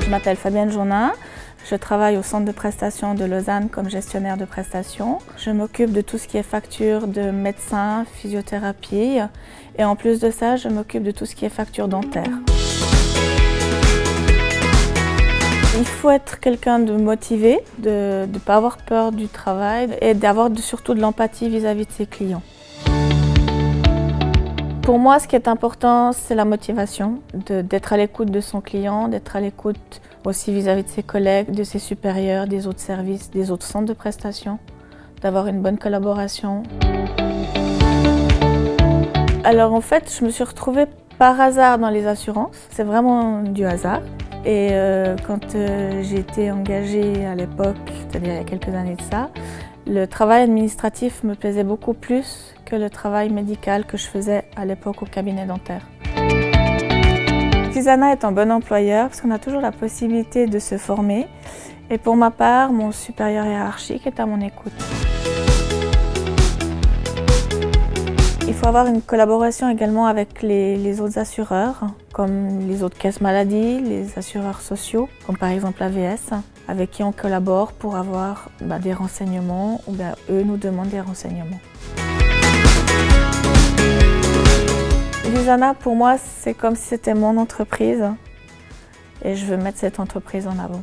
Je m'appelle Fabienne Journin, je travaille au centre de prestations de Lausanne comme gestionnaire de prestations. Je m'occupe de tout ce qui est facture de médecins, physiothérapie et en plus de ça, je m'occupe de tout ce qui est facture dentaire. Il faut être quelqu'un de motivé, de ne pas avoir peur du travail et d'avoir surtout de l'empathie vis-à-vis de ses clients. Pour moi, ce qui est important, c'est la motivation, d'être à l'écoute de son client, d'être à l'écoute aussi vis-à-vis de ses collègues, de ses supérieurs, des autres services, des autres centres de prestations, d'avoir une bonne collaboration. Alors en fait, je me suis retrouvée par hasard dans les assurances. C'est vraiment du hasard. Et quand j'ai été engagée à l'époque, c'est-à-dire il y a quelques années de ça, le travail administratif me plaisait beaucoup plus que le travail médical que je faisais à l'époque au cabinet dentaire. Visana est un bon employeur parce qu'on a toujours la possibilité de se former. Et pour ma part, mon supérieur hiérarchique est à mon écoute. Il faut avoir une collaboration également avec les autres assureurs, comme les autres caisses maladie, les assureurs sociaux, comme par exemple l'AVS, avec qui on collabore pour avoir des renseignements ou eux nous demandent des renseignements. Visana, pour moi, c'est comme si c'était mon entreprise et je veux mettre cette entreprise en avant.